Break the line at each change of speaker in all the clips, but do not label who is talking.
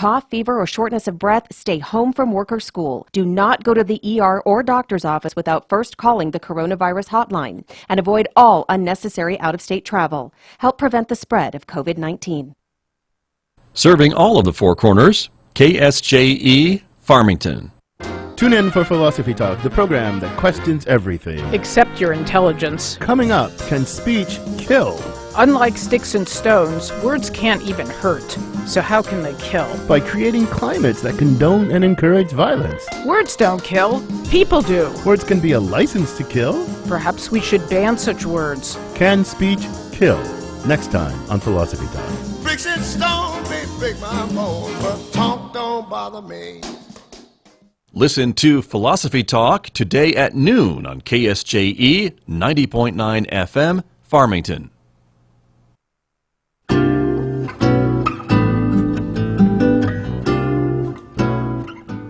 cough, fever, or shortness of breath, stay home from work or school. Do not go to the ER or doctor's office without first calling the coronavirus hotline, and avoid all unnecessary out-of-state travel. Help prevent the spread of COVID-19.
Serving all of the Four Corners, KSJE Farmington.
Tune in for Philosophy Talk, the program that questions everything.
Except your intelligence.
Coming up, can speech kill?
Unlike sticks and stones, words can't even hurt. So how can they kill?
By creating climates that condone and encourage violence.
Words don't kill. People do.
Words can be a license to kill.
Perhaps we should ban such words.
Can speech kill? Next time on Philosophy Talk.
Bricks and stone may break my bones, but talk don't bother me.
Listen to Philosophy Talk today at noon on KSJE 90.9 FM, Farmington.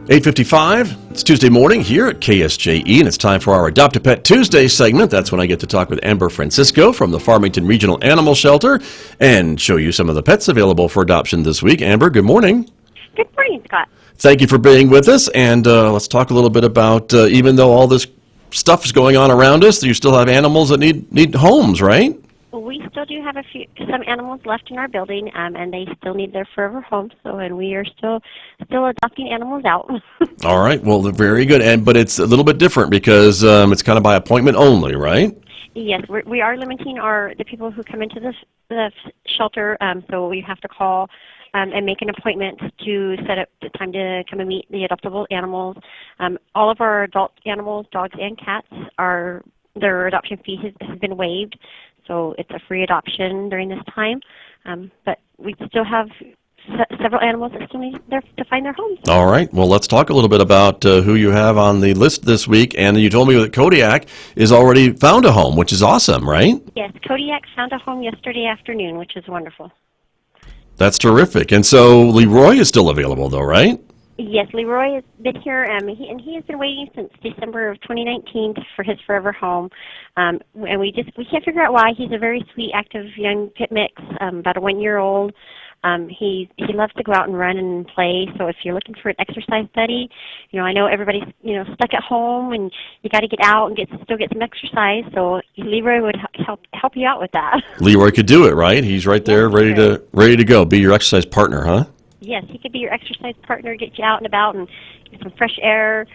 (8:55). It's Tuesday morning here at KSJE, and it's time for our Adopt a Pet Tuesday segment. That's when I get to talk with Amber Francisco from the Farmington Regional Animal Shelter and show you some of the pets available for adoption this week. Amber, good morning.
Good morning, Scott.
Thank you for being with us, and let's talk a little bit about, even though all this stuff is going on around us, you still have animals that need homes, right?
We still do have some animals left in our building, and they still need their forever homes. And we are still adopting animals out.
All right, well, very good. But it's a little bit different because it's kind of by appointment only, right?
Yes, we are limiting the people who come into the shelter. So we have to call and make an appointment to set up the time to come and meet the adoptable animals. All of our adult animals, dogs and cats, their adoption fee has been waived. So it's a free adoption during this time, but we still have several animals that still need to find their homes.
All right. Well, let's talk a little bit about who you have on the list this week. And you told me that Kodiak is already found a home, which is awesome, right?
Yes, Kodiak found a home yesterday afternoon, which is wonderful.
That's terrific. And so Leroy is still available, though, right?
Yes, Leroy has been here, and he has been waiting since December of 2019 for his forever home. And we can't figure out why. He's a very sweet, active young pit mix, about a 1-year-old. He loves to go out and run and play. So if you're looking for an exercise buddy, I know everybody's stuck at home and you got to get out and still get some exercise. So Leroy would help you out with that. Leroy
could do it, right? He's right there, ready to go. Be your exercise partner, huh?
Yes, he could be your exercise partner, get you out and about and get some fresh air,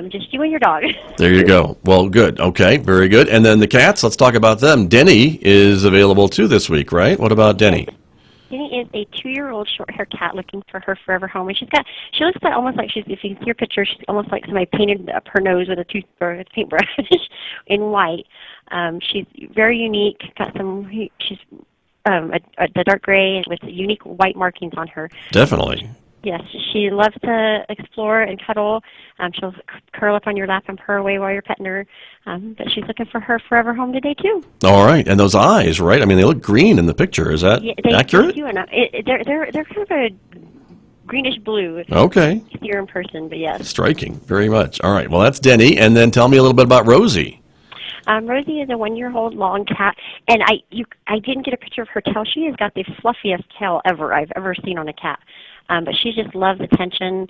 just you and your dog.
There you go. Well, good. Okay, very good. And then the cats, let's talk about them. Denny is available too this week, right? What about Denny?
Denny is a 2-year-old short-haired cat looking for her forever home. And she looks like almost like if you see her picture, she's almost like somebody painted up her nose with a paintbrush in white. She's very unique, she's the dark gray with unique white markings on her.
Definitely.
Yes, she loves to explore and cuddle. She'll curl up on your lap and purr away while you're petting her. But she's looking for her forever home today, too.
All right. And those eyes, right? I mean, they look green in the picture. Is that accurate?
They do. They're kind of a greenish blue.
Okay.
You see her in person, but yes.
Striking. Very much. All right. Well, that's Denny. And then tell me a little bit about Rosie.
Rosie is a 1-year-old long cat, and I didn't get a picture of her tail. She has got the fluffiest tail I've ever seen on a cat. But she just loves attention,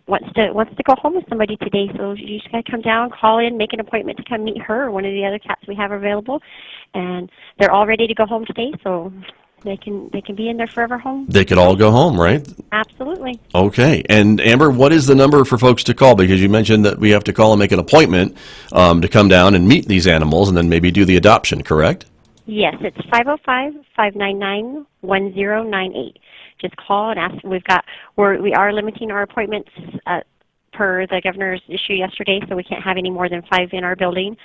wants to go home with somebody today. So you just got to come down, call in, make an appointment to come meet her or one of the other cats we have available. And they're all ready to go home today, so they can be in their forever home.
They could all go home, right?
Absolutely.
Okay. And Amber, what is the number for folks to call? Because you mentioned that we have to call and make an appointment to come down and meet these animals and then maybe do the adoption, correct?
Yes, it's 505-599-1098. Just call and ask. We are limiting our appointments per the governor's issue yesterday, so we can't have any more than 5 in our building.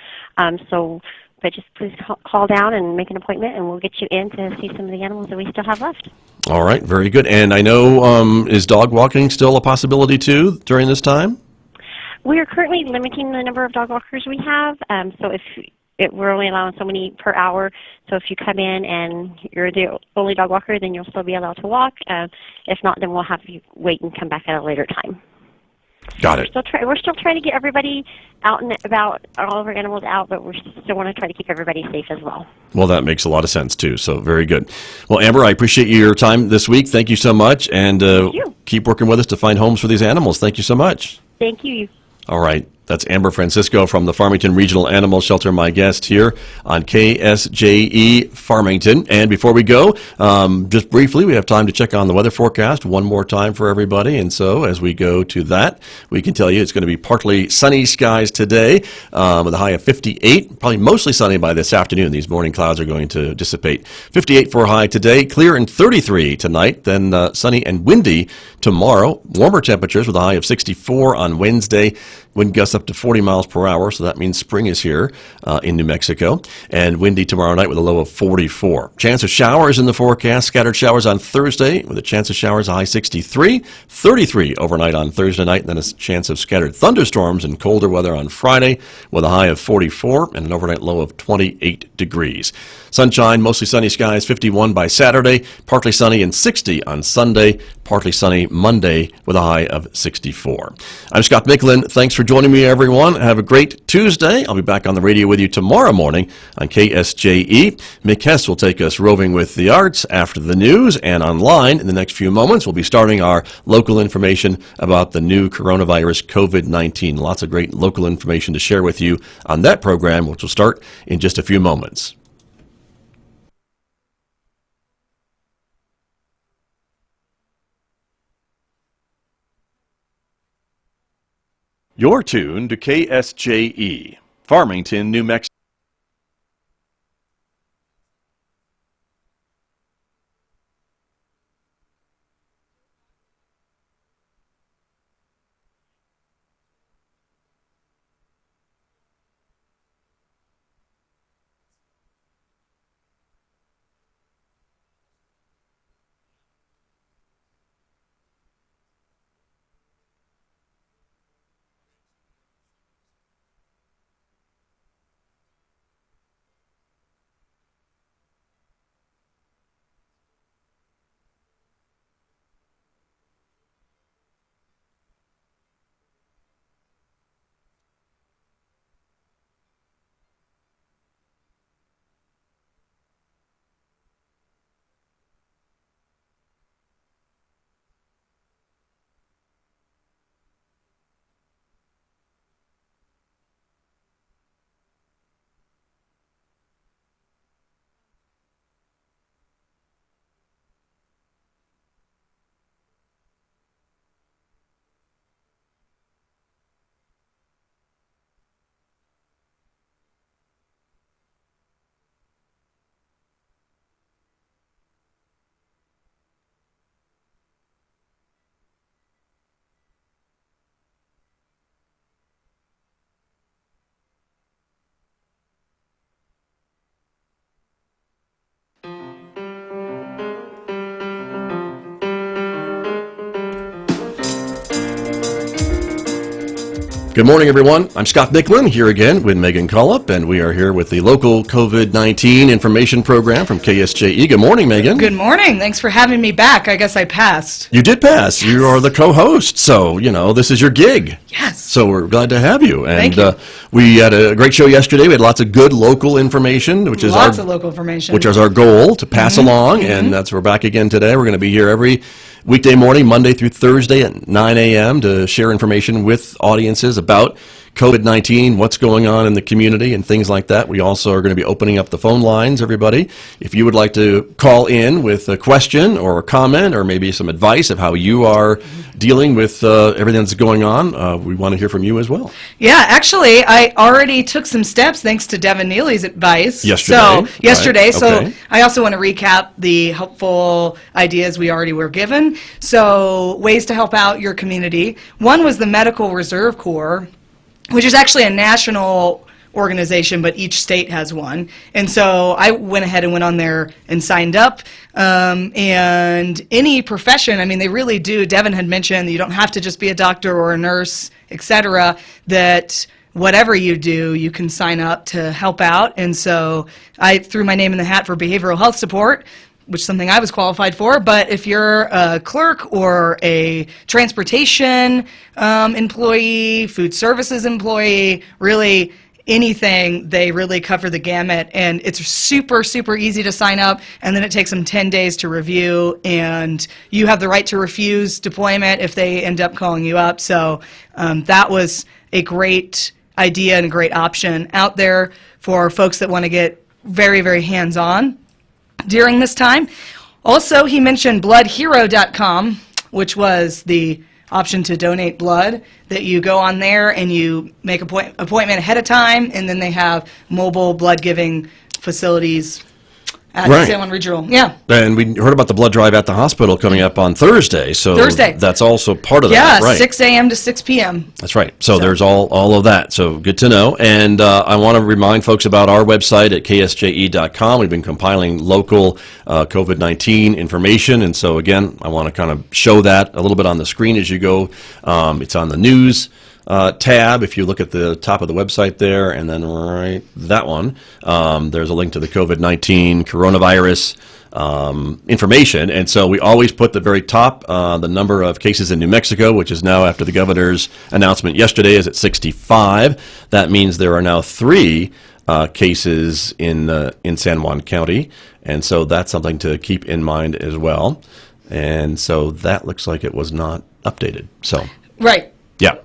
But just please call down and make an appointment, and we'll get you in to see some of the animals that we still have left.
All right, very good. And I know, is dog walking still a possibility too during this time?
We are currently limiting the number of dog walkers we have. So we're only allowing so many per hour. So if you come in and you're the only dog walker, then you'll still be allowed to walk. If not, then we'll have you wait and come back at a later time.
Got it.
We're still trying to get everybody out and about, all of our animals out, but we still want to try to keep everybody safe as well.
Well, that makes a lot of sense, too, so very good. Well, Amber, I appreciate your time this week. Thank you so much, and keep working with us to find homes for these animals. Thank you so much.
Thank you.
All right. That's Amber Francisco from the Farmington Regional Animal Shelter, my guest here on KSJE Farmington. And before we go, just briefly, we have time to check on the weather forecast one more time for everybody. And so as we go to that, we can tell you it's going to be partly sunny skies today with a high of 58, probably mostly sunny by this afternoon. These morning clouds are going to dissipate. 58 for a high today, clear and 33 tonight, then sunny and windy tomorrow. Warmer temperatures with a high of 64 on Wednesday. Wind gusts up to 40 miles per hour, so that means spring is here in New Mexico. And windy tomorrow night with a low of 44. Chance of showers in the forecast. Scattered showers on Thursday with a chance of showers, a high 63. 33 overnight on Thursday night, and then a chance of scattered thunderstorms and colder weather on Friday with a high of 44 and an overnight low of 28 degrees. Sunshine, mostly sunny skies, 51 by Saturday, partly sunny and 60 on Sunday, partly sunny Monday with a high of 64. I'm Scott Micklin. Thanks for joining me, everyone. Have a great Tuesday. I'll be back on the radio with you tomorrow morning on KSJE. Mick Hess will take us roving with the arts after the news, and online in the next few moments we'll be starting our local information about the new coronavirus COVID-19. Lots of great local information to share with you on that program, which will start in just a few moments. You're tuned to KSJE, Farmington, New Mexico. Good morning, everyone. I'm Scott Micklin here again with Megan Cullup, and we are here with the local COVID-19 information program from KSJE. Good morning, Megan.
Good morning. Thanks for having me back. I guess I passed.
You did pass. Yes. You are the co-host, so, this is your gig.
Yes.
So we're glad to have you. And
Thank you.
We had a great show yesterday. We had lots of good local information, which is
lots of local information,
which is our goal to pass along, and we're back again today. We're going to be here every weekday morning, Monday through Thursday at 9 a.m. to share information with audiences about COVID-19, what's going on in the community, and things like that. We also are going to be opening up the phone lines, everybody. If you would like to call in with a question or a comment or maybe some advice of how you are dealing with everything that's going on, we want to hear from you as well.
Yeah, actually, I already took some steps thanks to Devin Neely's advice.
Yesterday.
So I also want to recap the helpful ideas we already were given. So ways to help out your community. One was the Medical Reserve Corps, which is actually a national organization, but each state has one. And so I went ahead and went on there and signed up. And any profession, they really do. Devin had mentioned that you don't have to just be a doctor or a nurse, etc., that whatever you do, you can sign up to help out. And so I threw my name in the hat for behavioral health support. which is something I was qualified for, but if you're a clerk or a transportation employee, food services employee, really anything, they really cover the gamut, and it's super, super easy to sign up, and then it takes them 10 days to review, and you have the right to refuse deployment if they end up calling you up. So that was a great idea and a great option out there for folks that want to get very, very hands-on during this time. Also, he mentioned bloodhero.com, which was the option to donate blood, that you go on there and you make an appointment ahead of time, and then they have mobile blood giving facilities at San Juan Regional. Yeah.
And we heard about the blood drive at the hospital coming up on Thursday. So that's also part of that, right?
6 a.m. to 6 p.m.
That's right. So there's all of that. So good to know. And I want to remind folks about our website at ksje.com. We've been compiling local COVID-19 information. And so, again, I want to kind of show that a little bit on the screen as you go. It's on the news tab. If you look at the top of the website there, and then right that one, there's a link to the COVID-19 coronavirus information. And so we always put the very top, the number of cases in New Mexico, which is now, after the governor's announcement yesterday, is at 65. That means there are now 3 cases in San Juan County, and so that's something to keep in mind as well. And so that looks like it was not updated. So
right.
Yeah.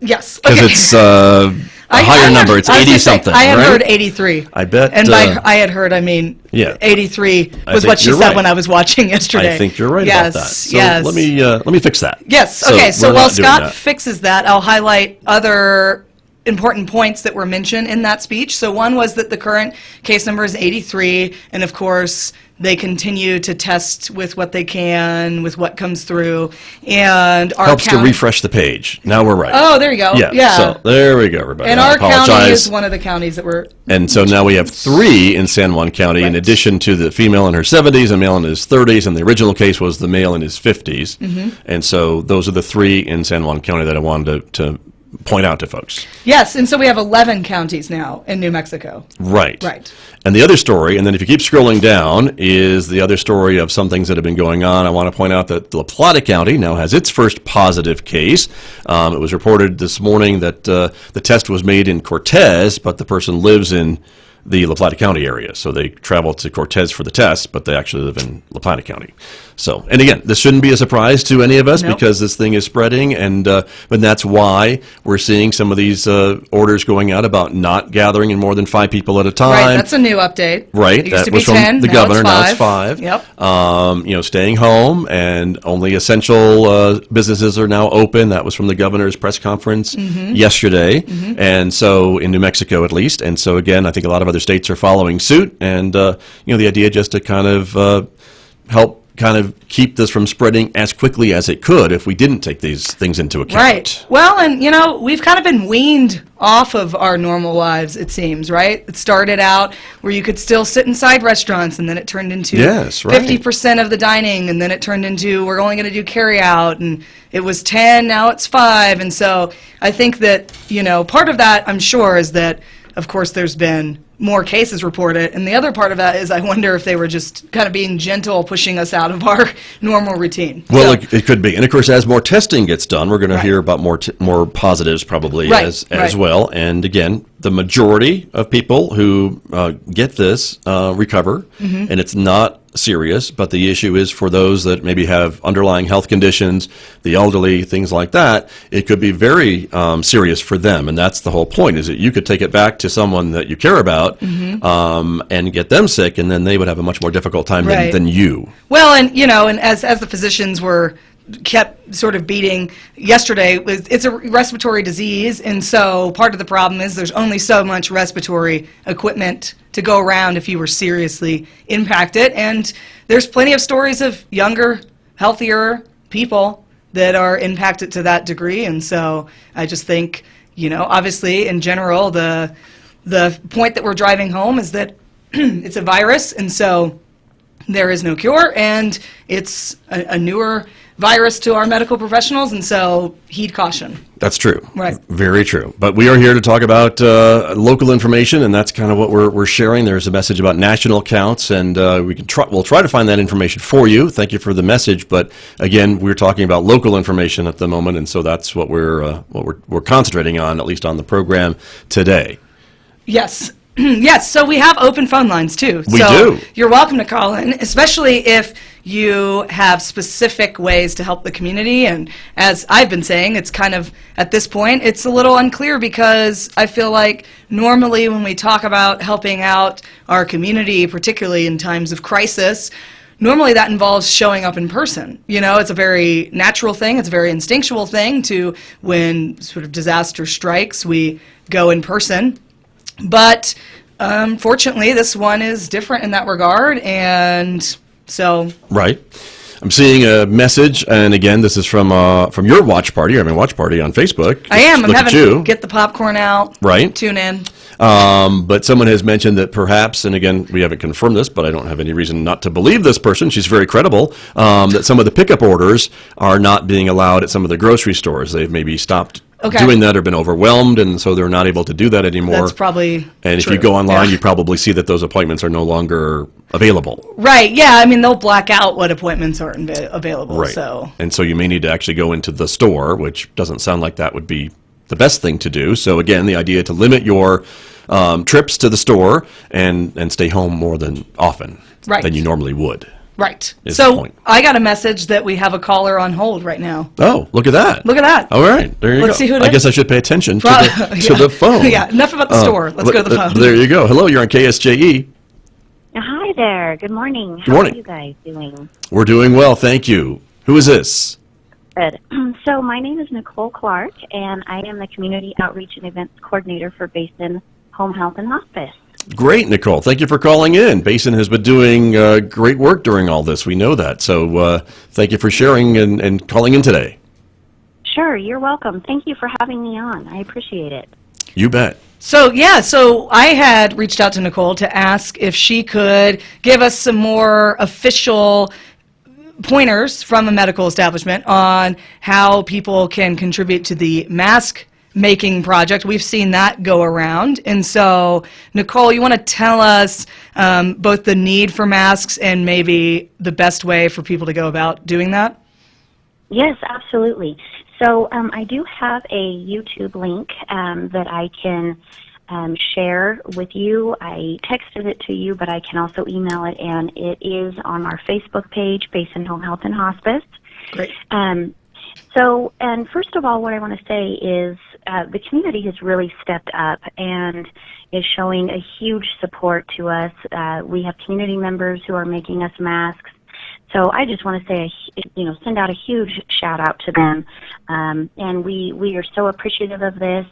Yes.
Because
okay.
It's a higher number. It's 80-something,
I had
right?
heard 83.
I bet.
And by I had heard, I mean,
yeah.
83 was what she said when I was watching yesterday.
I think you're right about that. So
yes.
let me fix that.
Yes. Okay. So while Scott fixes that, I'll highlight other important points that were mentioned in that speech. So one was that the current case number is 83, and of course they continue to test with what they can, with what comes through, and our
helps to refresh the page. Now we're right.
Oh, there you go. Yeah.
So there we go, everybody.
And our county is one of the counties that we're.
And so now we have 3 in San Juan County, in addition to the female in her 70s and male in his 30s, and the original case was the male in his 50s. Mm-hmm. And so those are the 3 in San Juan County that I wanted to point out to folks.
Yes, and so we have 11 counties now in New Mexico.
Right.
Right.
And the other story, and then if you keep scrolling down, is the other story of some things that have been going on. I want to point out that La Plata County now has its first positive case. It was reported this morning that the test was made in Cortez, but the person lives in the La Plata County area. So they travel to Cortez for the test, but they actually live in La Plata County. So, and again, this shouldn't be a surprise to any of us because this thing is spreading, and that's why we're seeing some of these orders going out about not gathering in more than 5 people at a time.
Right, that's a new update.
Right,
it used
that
to
was
be
from
10,
the governor. Now it's 5.
Yep.
Staying home, and only essential businesses are now open. That was from the governor's press conference yesterday, and so in New Mexico at least. And so again, I think a lot of other states are following suit, and the idea just to kind of help kind of keep this from spreading as quickly as it could if we didn't take these things into account.
Right. Well, and we've kind of been weaned off of our normal lives, it seems, right? It started out where you could still sit inside restaurants, and then it turned into 50% of the dining, and then it turned into we're only going to do carry out, and it was 10, now it's 5. And so I think that, part of that, I'm sure, is that, of course, there's been more cases reported, and the other part of that is I wonder if they were just kind of being gentle, pushing us out of our normal routine.
Well, it could be, and of course, as more testing gets done, we're going to hear about more positives probably as well. And again, the majority of people who get this recover, and it's not serious, but the issue is for those that maybe have underlying health conditions, the elderly, things like that, it could be very serious for them. And that's the whole point, is that you could take it back to someone that you care about and get them sick, and then they would have a much more difficult time than you.
Well, and and as the physicians were kept sort of beating yesterday, it's a respiratory disease, and so part of the problem is there's only so much respiratory equipment to go around if you were seriously impacted, and there's plenty of stories of younger, healthier people that are impacted to that degree. And so I just think, obviously in general, the point that we're driving home is that it's a virus, and so there is no cure, and it's a newer virus to our medical professionals, and so heed caution.
That's true.
Right.
Very true. But we are here to talk about local information, and that's kind of what we're sharing. There's a message about national counts, and we'll try to find that information for you. Thank you for the message. But again, we're talking about local information at the moment, and so that's what we're concentrating on, at least on the program today.
Yes. Yes, so we have open phone lines too.
We
so
do.
You're welcome to call in, especially if you have specific ways to help the community. And as I've been saying, it's kind of, at this point, it's a little unclear because I feel like normally when we talk about helping out our community, particularly in times of crisis, normally that involves showing up in person. You know, it's a very natural thing. It's a very instinctual thing to, when sort of disaster strikes, we go in person. But fortunately, this one is different in that regard, and so...
Right. I'm seeing a message, and again, this is from your watch party. You're having a watch party on Facebook.
I am. I'm
Look
having
at you.
to get the popcorn out.
Right.
Tune in.
But someone has mentioned that perhaps, and again, we haven't confirmed this, but I don't have any reason not to believe this person. She's very credible, that some of the pickup orders are not being allowed at some of the grocery stores. They've maybe stopped doing that or been overwhelmed, and so they're not able to do that anymore.
That's probably
And
true.
if you go online, you probably see that those appointments are no longer available.
Right, yeah. I mean, they'll black out what appointments aren't available.
Right.
So.
And so you may need to actually go into the store, which doesn't sound like that would be the best thing to do. So again, the idea to limit your trips to the store and stay home more often than you normally would.
Right.
Is the
So
point.
I got a message that we have a caller on hold right now.
Oh, look at that.
Look at that.
All right, there you go.
Let's see who it
I
is.
guess I should pay attention to
Yeah.
the phone.
Yeah, enough about the store. Let's go to the phone.
There you go. Hello, you're on KSJE.
Hi there. Good morning.
Good morning.
How are you guys doing?
We're doing well, thank you. Who is this?
Good. So my name is Nicole Clark, and I am the Community Outreach and Events Coordinator for Basin Home Health and Hospice.
Great, Nicole. Thank you for calling in. Basin has been doing great work during all this. We know that. So thank you for sharing and calling in today.
Sure, you're welcome. Thank you for having me on. I appreciate it.
You bet.
So I had reached out to Nicole to ask if she could give us some more official pointers from a medical establishment on how people can contribute to the mask making project. We've seen that go around. And so, Nicole, you want to tell us both the need for masks and maybe the best way for people to go about doing that?
Yes, absolutely. So I do have a YouTube link that I can share with you. I texted it to you, but I can also email it, and it is on our Facebook page, Basin Home Health and Hospice.
Great.
So, and first of all, what I want to say is the community has really stepped up and is showing a huge support to us. We have community members who are making us masks. So I just want to say, send out a huge shout out to them. And we are so appreciative of this.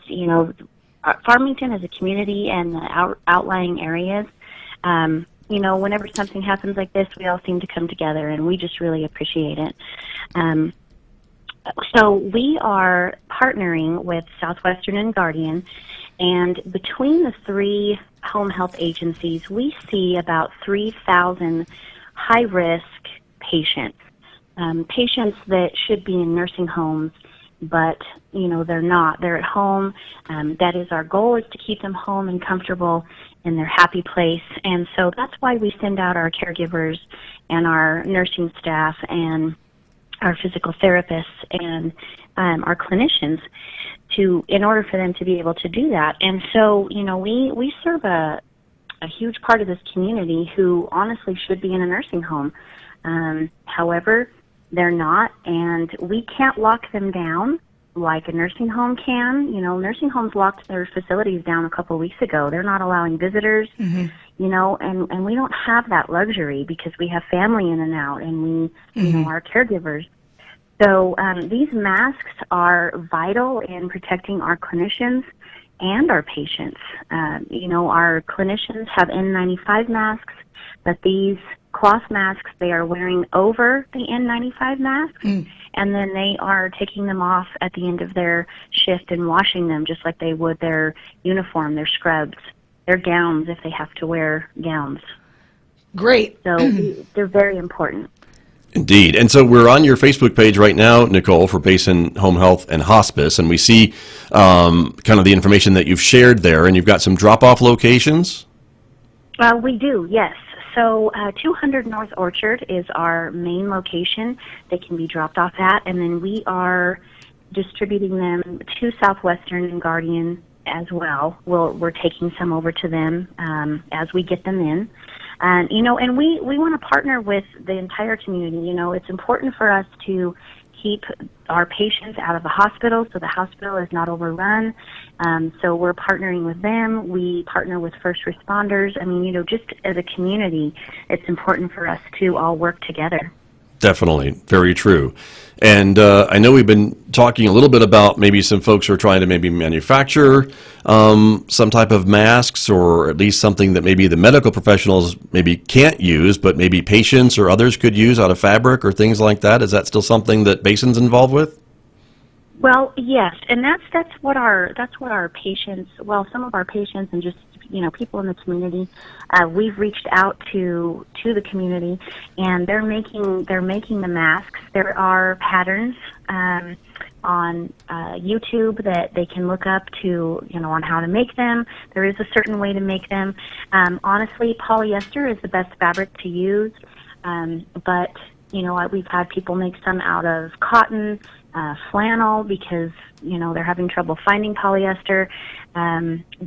Farmington as a community and the outlying areas, whenever something happens like this, we all seem to come together, and we just really appreciate it. So we are partnering with Southwestern and Guardian, and between the three home health agencies, we see about 3,000 high-risk patients, patients that should be in nursing homes, but, they're not. They're at home. That is our goal, is to keep them home and comfortable in their happy place. And so that's why we send out our caregivers and our nursing staff and our physical therapists and our clinicians in order for them to be able to do that. And so, we serve a huge part of this community who honestly should be in a nursing home. However, they're not, and we can't lock them down like a nursing home can. Nursing homes locked their facilities down a couple of weeks ago. They're not allowing visitors, and we don't have that luxury because we have family in and out, and we, are caregivers. So these masks are vital in protecting our clinicians and our patients. Our clinicians have N95 masks, but these cloth masks they are wearing over the N95 masks, and then they are taking them off at the end of their shift and washing them just like they would their uniform, their scrubs, their gowns if they have to wear gowns.
Great.
So they're very important.
Indeed. And so we're on your Facebook page right now, Nicole, for Basin Home Health and Hospice, and we see kind of the information that you've shared there, and you've got some drop-off locations?
We do, yes. So 200 North Orchard is our main location they can be dropped off at, and then we are distributing them to Southwestern and Guardian as well. We're taking some over to them as we get them in. And, and we want to partner with the entire community. It's important for us to keep our patients out of the hospital so the hospital is not overrun. So we're partnering with them. We partner with first responders. Just as a community, it's important for us to all work together.
Definitely. Very true. And I know we've been talking a little bit about maybe some folks who are trying to maybe manufacture some type of masks, or at least something that maybe the medical professionals maybe can't use, but maybe patients or others could use out of fabric or things like that. Is that still something that Basin's involved with?
Well, yes, and that's what our patients, some of our patients and just people in the community, we've reached out to the community, and they're making the masks. There are patterns on YouTube that they can look up to on how to make them. There is a certain way to make them. Honestly, polyester is the best fabric to use, but we've had people make some out of cotton, flannel, because they're having trouble finding polyester.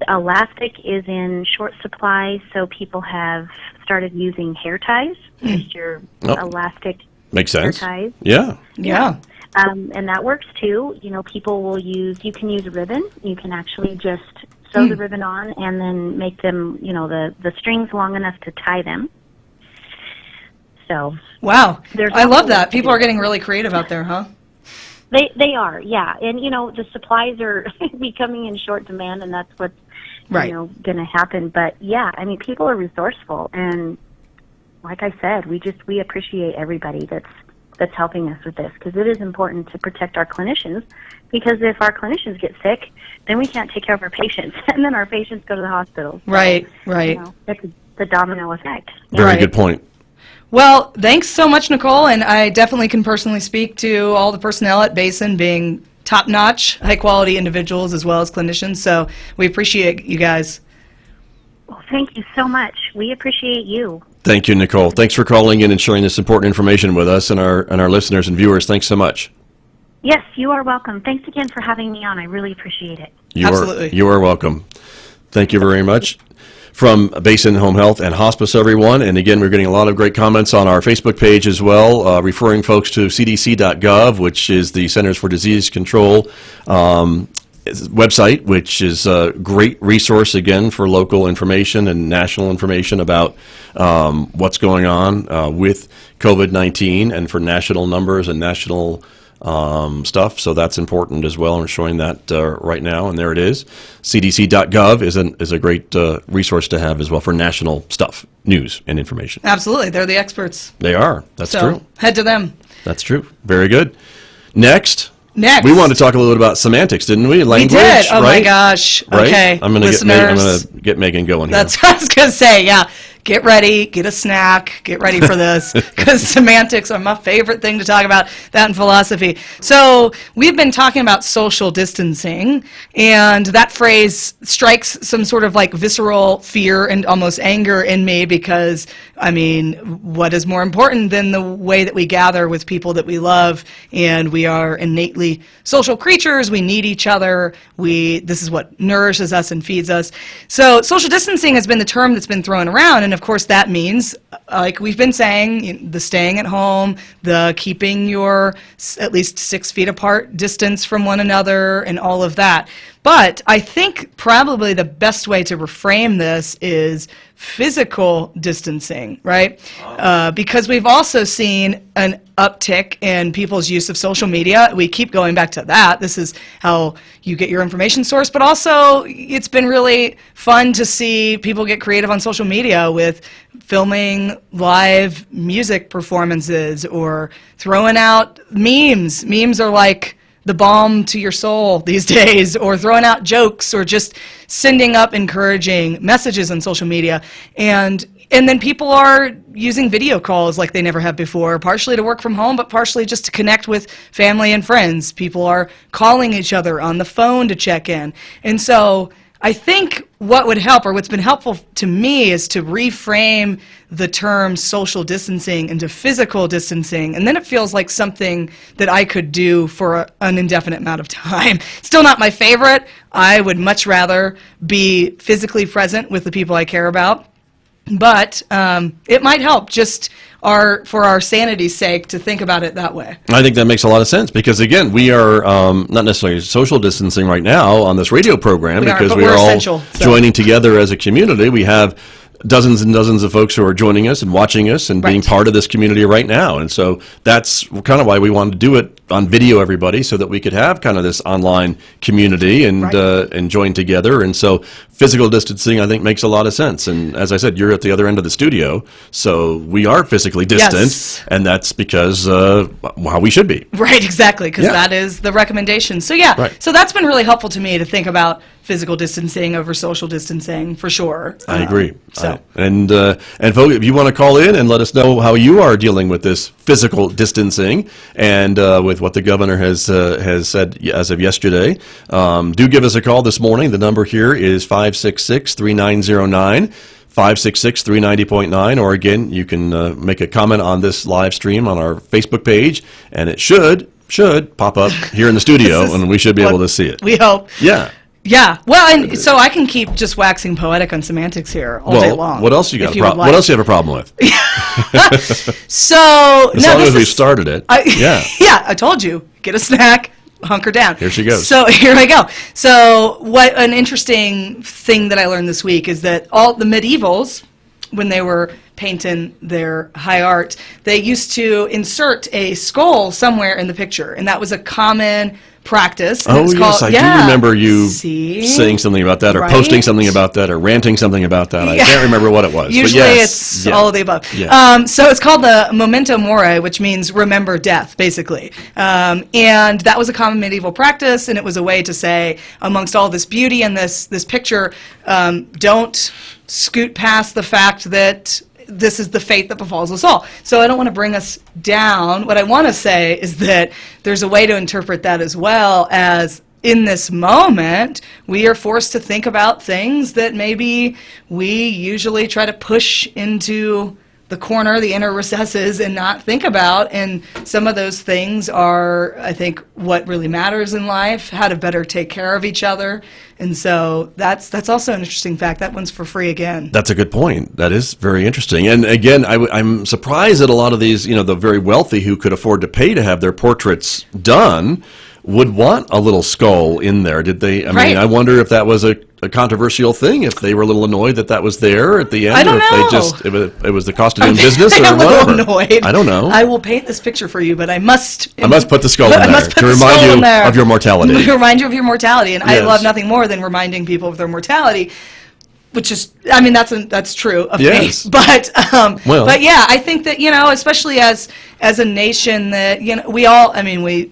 Elastic is in short supply, so people have started using hair ties. Just your elastic
makes sense.
Hair ties.
Yeah.
And that works too. People will you can use a ribbon. You can actually just sew the ribbon on and then make them, the strings long enough to tie them. So.
Wow. I love that. People are getting really creative out there, huh?
They are, yeah. And, the supplies are becoming in short demand, and that's what's, going to happen. But, yeah, people are resourceful. And like I said, we appreciate everybody that's helping us with this, because it is important to protect our clinicians, because if our clinicians get sick, then we can't take care of our patients, and then our patients go to the hospital. So,
right.
That's the domino effect.
Very good point.
Well, thanks so much, Nicole, and I definitely can personally speak to all the personnel at Basin being top-notch, high-quality individuals as well as clinicians, so we appreciate you guys.
Well, thank you so much. We appreciate you.
Thank you, Nicole. Thanks for calling in and sharing this important information with us and our listeners and viewers. Thanks so much.
Yes, you are welcome. Thanks again for having me on. I really appreciate it.
Absolutely.
You are welcome. Thank you very much. From Basin Home Health and Hospice, everyone. And again, we're getting a lot of great comments on our Facebook page as well, referring folks to cdc.gov, which is the Centers for Disease Control website, which is a great resource, again, for local information and national information about what's going on with COVID-19 and for national numbers and national stuff, so that's important as well. I'm showing that right now, and there it is. CDC.gov is a great resource to have as well for national stuff, news, and information.
Absolutely. They're the experts.
They are. That's true.
Head to them.
That's true. Very good. Next.
Next.
We wanted to talk a little bit about semantics, didn't we? Language,
we did. Oh,
right?
my gosh.
Right?
Okay,
I'm going to get Megan going here.
That's what I was going to say, yeah. Get ready, get a snack, get ready for this, because semantics are my favorite thing to talk about, that and philosophy. So we've been talking about social distancing, and that phrase strikes some sort of like visceral fear and almost anger in me, because, what is more important than the way that we gather with people that we love? And we are innately social creatures. We need each other. This is what nourishes us and feeds us. So social distancing has been the term that's been thrown around, and of course that means, like we've been saying, the staying at home, the keeping your at least 6 feet apart distance from one another, and all of that. But I think probably the best way to reframe this is physical distancing, right? Because we've also seen an uptick in people's use of social media. We keep going back to that. This is how you get your information source, but also it's been really fun to see people get creative on social media with filming live music performances or throwing out memes. Memes are like the balm to your soul these days, or throwing out jokes, or just sending up encouraging messages on social media. And And then people are using video calls like they never have before, partially to work from home, but partially just to connect with family and friends. People are calling each other on the phone to check in. And so I think what would help, or what's been helpful to me, is to reframe the term social distancing into physical distancing, and then it feels like something that I could do for an indefinite amount of time. Still not my favorite. I would much rather be physically present with the people I care about, but it might help just for our sanity's sake to think about it that way.
I think that makes a lot of sense because, again, we are not necessarily social distancing right now on this radio program because we are all
essential,
joining together as a community. We have dozens and dozens of folks who are joining us and watching us and being part of this community right now. And so that's kind of why we wanted to do it on video, everybody, so that we could have kind of this online community and join together. And so physical distancing, I think, makes a lot of sense. And as I said, you're at the other end of the studio, so we are physically distant, and that's because how we should be.
Right, exactly, because that is the recommendation. So so that's been really helpful to me to think about physical distancing over social distancing, for sure.
I agree.
So.
And folks, if you want to call in and let us know how you are dealing with this physical distancing and with what the governor has said as of yesterday, do give us a call this morning. The number here is 566-3909. 566-390.9, or again, you can make a comment on this live stream on our Facebook page, and it should pop up here in the studio, and we should be able to see it.
We hope.
Yeah.
Yeah, well, and so I can keep just waxing poetic on semantics here all day long.
What else you got? What else you have a problem with?
So
as long as we started it.
Yeah, I told you. Get a snack, hunker down.
Here she goes.
So here I go. So what an interesting thing that I learned this week is that all the medievals, when they were painting their high art, they used to insert a skull somewhere in the picture, and that was a common practice.
Oh, yes, I do remember you saying something about that, or posting something about that, or ranting something about that. I can't remember what it was.
Usually it's all of the above.
Yeah.
So it's called the memento mori, which means remember death, basically. And that was a common medieval practice, and it was a way to say, amongst all this beauty in this picture, don't scoot past the fact that this is the fate that befalls us all. So I don't want to bring us down. What I want to say is that there's a way to interpret that as well as, in this moment, we are forced to think about things that maybe we usually try to push into the corner, the inner recesses, and not think about. And some of those things are, I think, what really matters in life, how to better take care of each other. And so that's also an interesting fact. That one's for free again.
That's a good point. That is very interesting. And again, I'm surprised that a lot of these, the very wealthy who could afford to pay to have their portraits done would want a little skull in there. Did they? I mean, I wonder if that was a controversial thing, if they were a little annoyed that was there at the end,
I don't
or if
know.
they just, it was the cost of doing business, or
I'm
whatever.
A little annoyed.
I don't know.
I will paint this picture for you, but I must
put the skull in there to remind you of your mortality.
Remind you of your mortality, and I love nothing more than reminding people of their mortality. Which is, I mean, that's true of me. But but yeah, I think that, especially as a nation, that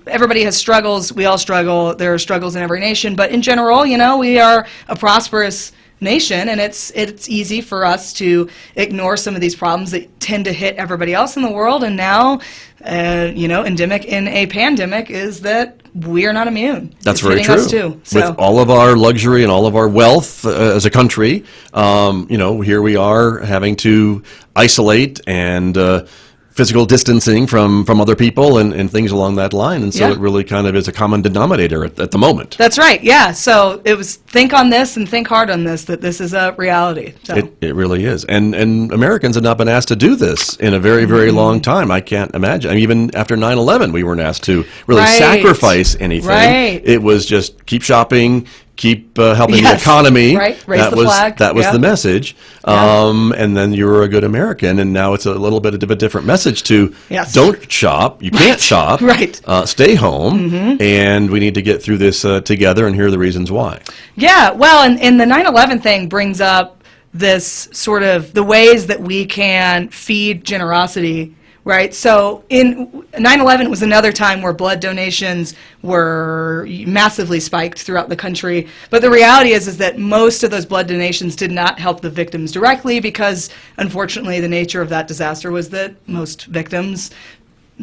everybody has struggles. We all struggle. There are struggles in every nation, but in general, we are a prosperous nation, and it's easy for us to ignore some of these problems that tend to hit everybody else in the world. And now, endemic in a pandemic is that we are not immune.
That's
it's
very true.
Us too, so.
With all of our luxury and all of our wealth as a country, here we are having to isolate and physical distancing from other people and things along that line. And so it really kind of is a common denominator at the moment.
That's right, yeah. So it was think on this and think hard on this, that this is a reality. So.
It really is. And Americans have not been asked to do this in a very, very long time. I can't imagine. I mean, even after 9/11, we weren't asked to really sacrifice anything.
Right.
It was just keep shopping, keep helping the economy.
Right, raise the flag.
That was the message. And then you were a good American, and now it's a little bit of a different message to don't shop. You can't shop.
Right.
Stay home, and we need to get through this together, and here are the reasons why.
Yeah, well, and the 9/11 thing brings up this sort of the ways that we can feed generosity right? So in 9/11 was another time where blood donations were massively spiked throughout the country. But the reality is that most of those blood donations did not help the victims directly because, unfortunately, the nature of that disaster was that most victims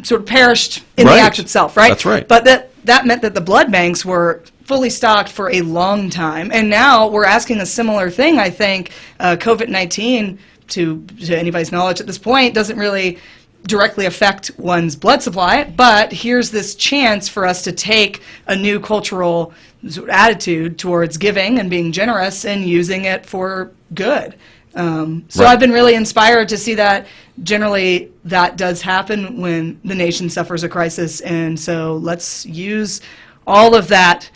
sort of perished in the act itself, right?
That's right.
But that meant that the blood banks were fully stocked for a long time. And now we're asking a similar thing, I think. COVID-19, to anybody's knowledge at this point, doesn't really directly affect one's blood supply, but here's this chance for us to take a new cultural sort of attitude towards giving and being generous and using it for good. So I've been really inspired to see that generally that does happen when the nation suffers a crisis, and so let's use all of that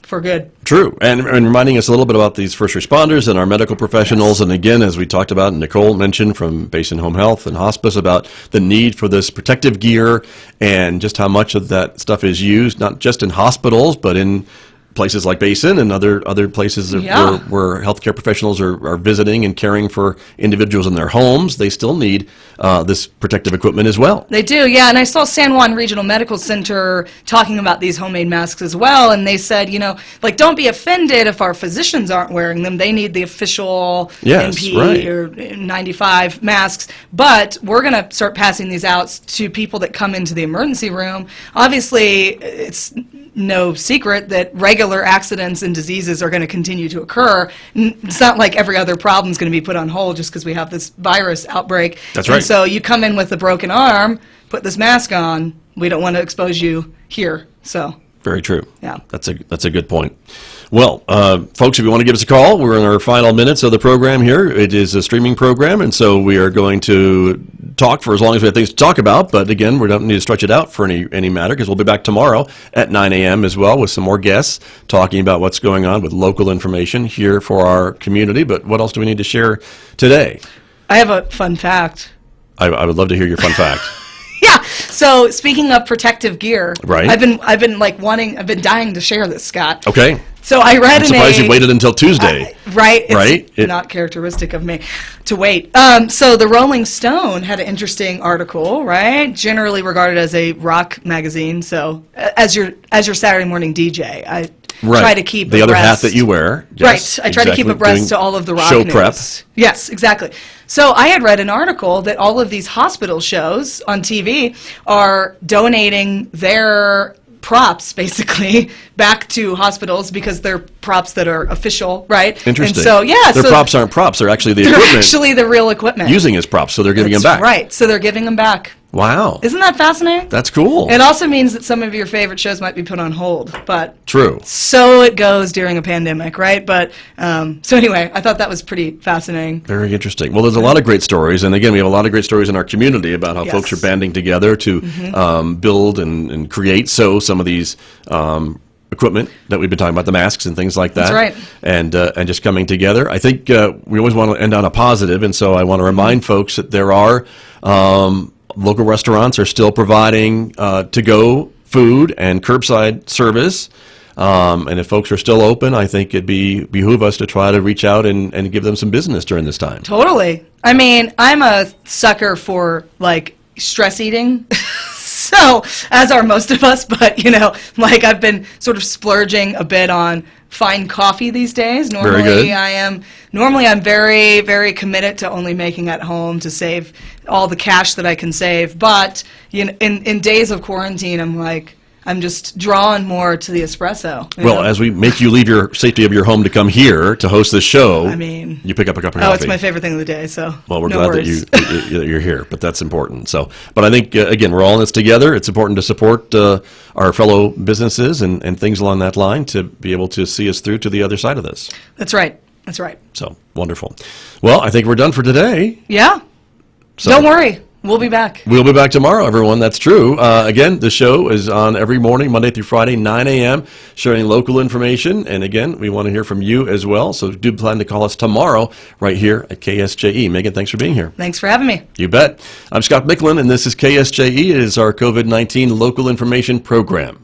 for good.
True, and reminding us a little bit about these first responders and our medical professionals, and again, as we talked about, Nicole mentioned from Basin Home Health and Hospice about the need for this protective gear and just how much of that stuff is used, not just in hospitals, but in places like Basin and other places where healthcare professionals are visiting and caring for individuals in their homes. They still need this protective equipment as well.
They do, yeah. And I saw San Juan Regional Medical Center talking about these homemade masks as well. And they said, don't be offended if our physicians aren't wearing them. They need the official NP or 95 masks. But we're going to start passing these out to people that come into the emergency room. Obviously, it's no secret that regular accidents and diseases are going to continue to occur. It's not like every other problem is going to be put on hold just because we have this virus outbreak.
That's right.
And so you come in with a broken arm, put this mask on. We don't want to expose you here. So
very true.
Yeah.
That's a good point. Well, folks, if you want to give us a call, we're in our final minutes of the program here. It is a streaming program, and so we are going to talk for as long as we have things to talk about. But again, we don't need to stretch it out for any matter, because we'll be back tomorrow at 9 a.m. as well with some more guests talking about what's going on with local information here for our community. But what else do we need to share today?
I have a fun fact.
I would love to hear your fun fact.
Yeah. So speaking of protective gear,
right?
I've been dying to share this, Scott.
Okay.
So I read
I'm surprised you waited until Tuesday.
Right.
Right.
It's not characteristic of me to wait. So the Rolling Stone had an interesting article, right? Generally regarded as a rock magazine. So as your Saturday morning DJ, I try to keep
the other hat that you wear. Yes,
right. I try to keep abreast to all of the rock
show
news.
Prep.
Yes, exactly. So I had read an article that all of these hospital shows on TV are donating their props, basically, back to hospitals because they're props that are official, right?
Interesting.
And so, yeah.
Their props aren't props. They're actually the equipment.
They're actually the real equipment.
Using as props, so they're giving them back.
Right. So they're giving them back.
Wow.
Isn't that fascinating?
That's cool.
It also means that some of your favorite shows might be put on hold, but
true.
So it goes during a pandemic, right? But so anyway, I thought that was pretty fascinating.
Very interesting. Well, there's a lot of great stories, and again, we have a lot of great stories in our community about how folks are banding together to build and create some of these equipment that we've been talking about, the masks and things like that.
That's right.
And just coming together. I think we always want to end on a positive, and so I want to remind folks that there are local restaurants are still providing to-go food and curbside service. And if folks are still open, I think it'd behoove us to try to reach out and give them some business during this time.
Totally. I mean, I'm a sucker for, stress eating. So, as are most of us, but, I've been sort of splurging a bit on fine coffee these days.
Very good.
Normally I'm very, very committed to only making at home to save all the cash that I can save. But in days of quarantine, I'm just drawn more to the espresso.
Well, as we make you leave your safety of your home to come here to host this show, you pick up a cup of coffee.
Oh, it's my favorite thing of the day. So,
well, we're glad that you're here, but that's important. So, but I think again, we're all in this together. It's important to support our fellow businesses and things along that line to be able to see us through to the other side of this.
That's right. That's right.
So wonderful. Well, I think we're done for today.
Yeah. So, don't worry. We'll be back.
We'll be back tomorrow, everyone. That's true. Again, the show is on every morning, Monday through Friday, 9 a.m., sharing local information. And again, we want to hear from you as well. So do plan to call us tomorrow right here at KSJE. Megan, thanks for being here.
Thanks for having me.
You bet. I'm Scott Micklin, and this is KSJE. It is our COVID-19 local information program.